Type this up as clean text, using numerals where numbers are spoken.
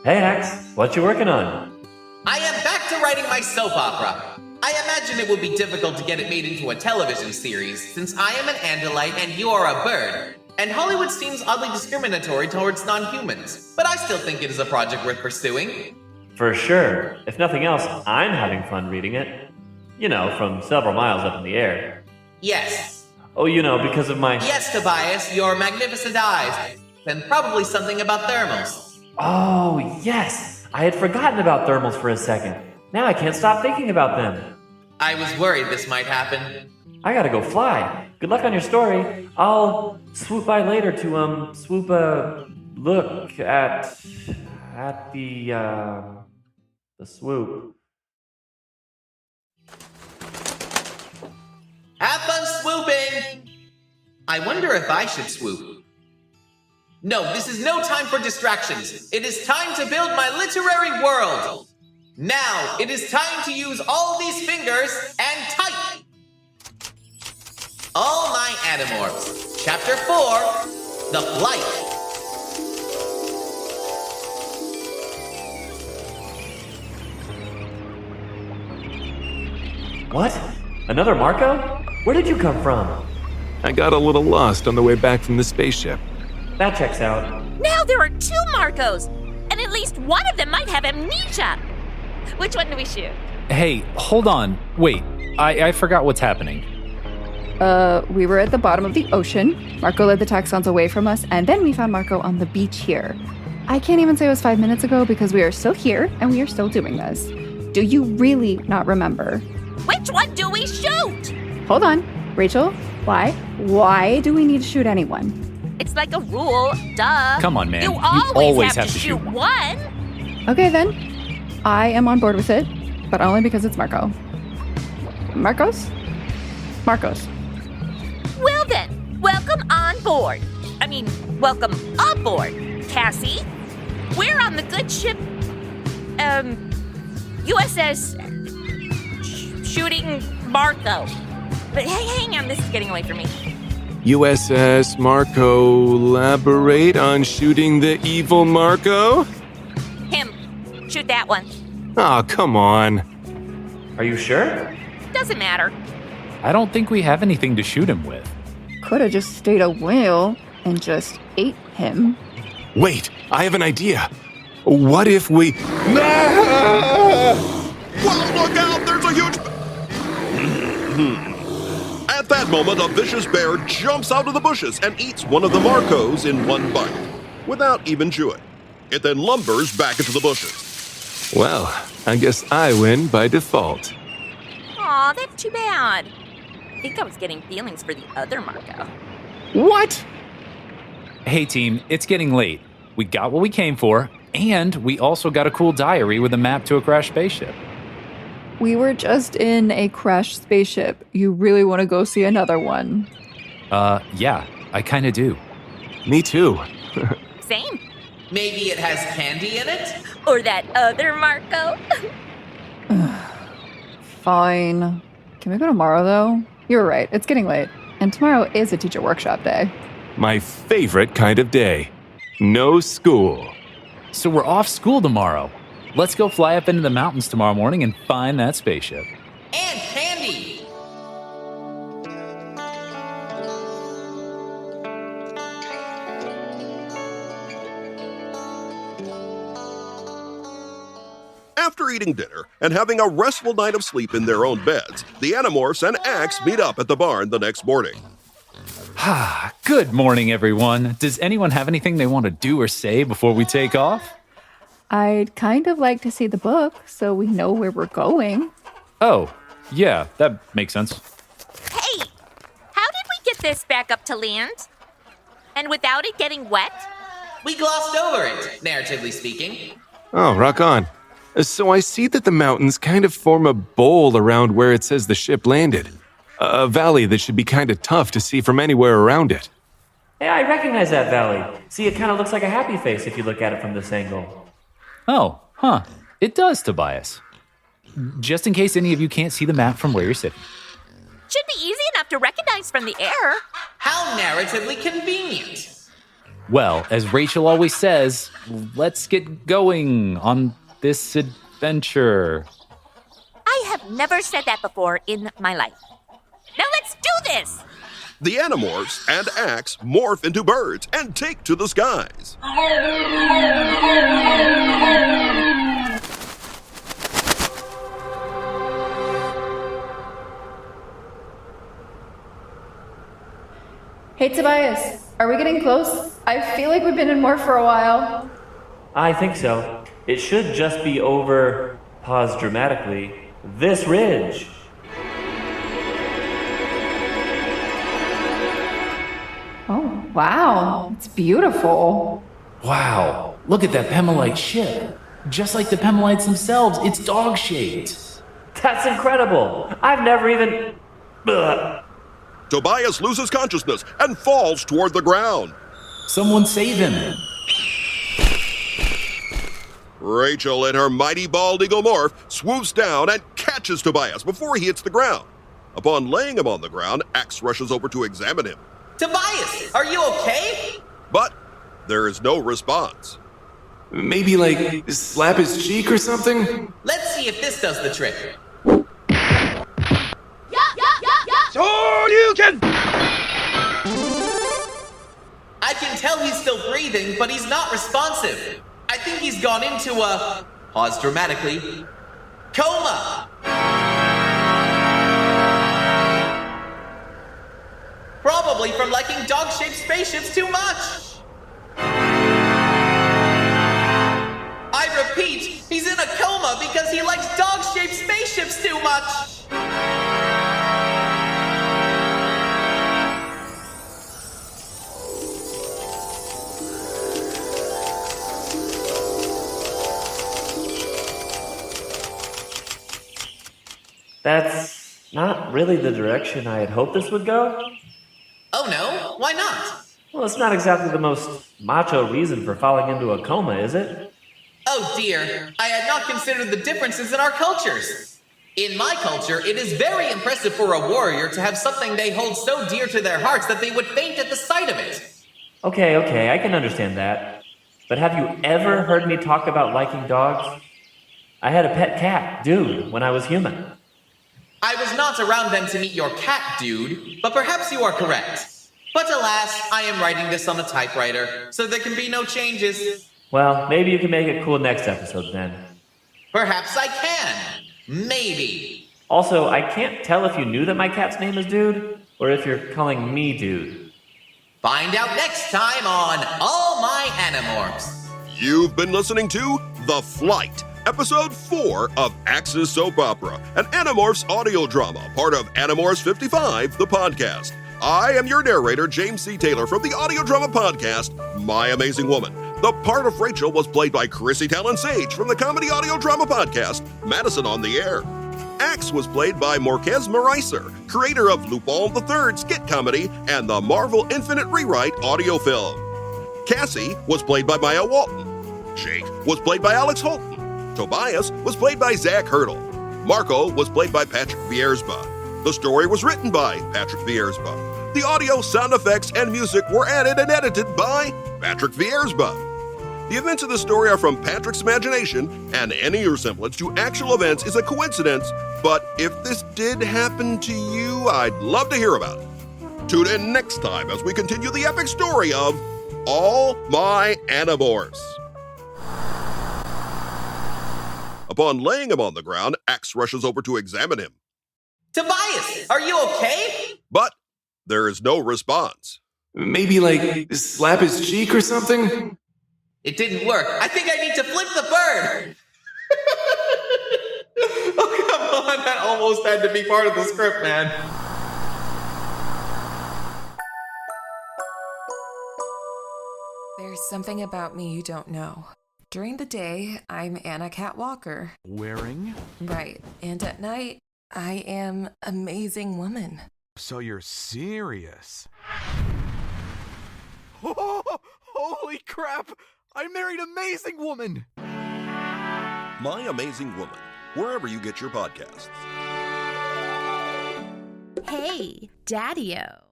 Hey Ax, what you working on? I am back to writing my soap opera. I imagine it would be difficult to get it made into a television series, since I am an Andalite and you are a bird. And Hollywood seems oddly discriminatory towards non-humans. But I still think it is a project worth pursuing. For sure. If nothing else, I'm having fun reading it. You know, from several miles up in the air. Yes. Oh, you know, because of my... Yes, Tobias, your magnificent eyes. And probably something about thermals. Oh, yes! I had forgotten about thermals for a second. Now I can't stop thinking about them. I was worried this might happen. I gotta go fly. Good luck on your story. I'll swoop by later to, look at the swoop. Have fun swooping! I wonder if I should swoop. No, this is no time for distractions. It is time to build my literary world. Now, it is time to use all these fingers and type. All my Animorphs. Chapter 4, The Flight. What? Another Marco? Where did you come from? I got a little lost on the way back from the spaceship. That checks out. Now there are 2 Marcos, and at least one of them might have amnesia. Which one do we shoot? Hey, hold on. Wait, I forgot what's happening. We were at the bottom of the ocean. Marco led the taxons away from us, and then we found Marco on the beach here. I can't even say it was 5 minutes ago because we are still here, and we are still doing this. Do you really not remember? Which one do we shoot? Hold on. Rachel, why? Why do we need to shoot anyone? It's like a rule, duh. Come on, man. You always have to shoot one. one. Okay, then. I am on board with it, but only because it's Marco. Marcos? Marcos. Well then, welcome on board. I mean, welcome aboard, Cassie. We're on the good ship, USS Shooting Marco. But hey, hang on, this is getting away from me. USS Marco, elaborate on shooting the evil Marco? Him. Shoot that one. Aw, come on. Are you sure? Doesn't matter. I don't think we have anything to shoot him with. Could have just stayed a whale and just ate him. Wait, I have an idea. What if we... Well, look out! There's a huge... At that moment, a vicious bear jumps out of the bushes and eats one of the Marcos in one bite, without even chewing. It then lumbers back into the bushes. Well, I guess I win by default. Aw, that's too bad. I think I was getting feelings for the other Marco. What? Hey team, it's getting late. We got what we came for, and we also got a cool diary with a map to a crashed spaceship. We were just in a crashed spaceship. You really want to go see another one? Yeah, I kinda do. Me too. Same. Maybe it has candy in it? Or that other Marco. Fine. Can we go tomorrow, though? You're right, it's getting late. And tomorrow is a teacher workshop day. My favorite kind of day. No school. So we're off school tomorrow. Let's go fly up into the mountains tomorrow morning and find that spaceship. And candy! After eating dinner and having a restful night of sleep in their own beds, the Animorphs and Axe meet up at the barn the next morning. Good morning, everyone. Does anyone have anything they want to do or say before we take off? I'd kind of like to see the book so we know where we're going. Oh, yeah, that makes sense. Hey, how did we get this back up to land? And without it getting wet? We glossed over it, narratively speaking. Oh, rock on. So I see that the mountains kind of form a bowl around where it says the ship landed. A valley that should be kind of tough to see from anywhere around it. Yeah, I recognize that valley. See, it kind of looks like a happy face if you look at it from this angle. Oh, huh. It does, Tobias. Just in case any of you can't see the map from where you're sitting. Should be easy enough to recognize from the air. How narratively convenient. Well, as Rachel always says, let's get going on this adventure. I have never said that before in my life. Now let's do this! The Animorphs and Axe morph into birds and take to the skies. Hey, Tobias, are we getting close? I feel like we've been in morph for a while. I think so. It should just be over, pause dramatically, this ridge. Oh, wow. It's beautiful. Wow, look at that Pemelite ship. Just like the Pemelites themselves, it's dog-shaped. That's incredible. I've never even... Ugh. Tobias loses consciousness and falls toward the ground. Someone save him. Rachel, in her mighty bald eagle morph, swoops down and catches Tobias before he hits the ground. Upon laying him on the ground, Axe rushes over to examine him. Tobias, are you okay? But there is no response. Maybe, like, slap his cheek or something? Let's see if this does the trick. I can tell he's still breathing, but he's not responsive. I think he's gone into a, pause dramatically, coma. Probably from liking dog-shaped spaceships too much. I repeat, he's in a coma because he likes dog-shaped spaceships too much. That's not really the direction I had hoped this would go. Oh no, why not? Well, it's not exactly the most macho reason for falling into a coma, is it? Oh dear, I had not considered the differences in our cultures. In my culture, it is very impressive for a warrior to have something they hold so dear to their hearts that they would faint at the sight of it. Okay, I can understand that. But have you ever heard me talk about liking dogs? I had a pet cat, Dude, when I was human. I was not around then to meet your cat, Dude, but perhaps you are correct. But alas, I am writing this on a typewriter, so there can be no changes. Well, maybe you can make it cool next episode then. Perhaps I can. Maybe. Also, I can't tell if you knew that my cat's name is Dude, or if you're calling me Dude. Find out next time on All My Animorphs. You've been listening to The Flight, Episode 4 of Axe's Soap Opera, an Animorphs audio drama, part of Animorphs 55, the podcast. I am your narrator, James C. Taylor, from the audio drama podcast, My Amazing Woman. The part of Rachel was played by Chrisi Talyn Sage from the comedy audio drama podcast, Madison on the Air. Axe was played by Morkez Marihser, creator of Lupin III skit comedy and the Marvel Infinite Rewrite audio film. Cassie was played by Maya Walton. Jake was played by Alex Holton. Tobias was played by Zach Hurdle. Marco was played by Patrick Vierzba. The story was written by Patrick Vierzba. The audio, sound effects, and music were added and edited by Patrick Vierzba. The events of the story are from Patrick's imagination, and any resemblance to actual events is a coincidence, but if this did happen to you, I'd love to hear about it. Tune in next time as we continue the epic story of All My Animorphs. Upon laying him on the ground, Axe rushes over to examine him. Tobias, are you okay? But there is no response. Maybe, like, slap his cheek or something? It didn't work. I think I need to flip the bird. Oh, come on. That almost had to be part of the script, man. There's something about me you don't know. During the day, I'm Anna Cat Walker. Wearing? Right. And at night, I am Amazing Woman. So you're serious? Oh, holy crap! I married Amazing Woman! My Amazing Woman, wherever you get your podcasts. Hey, Daddio.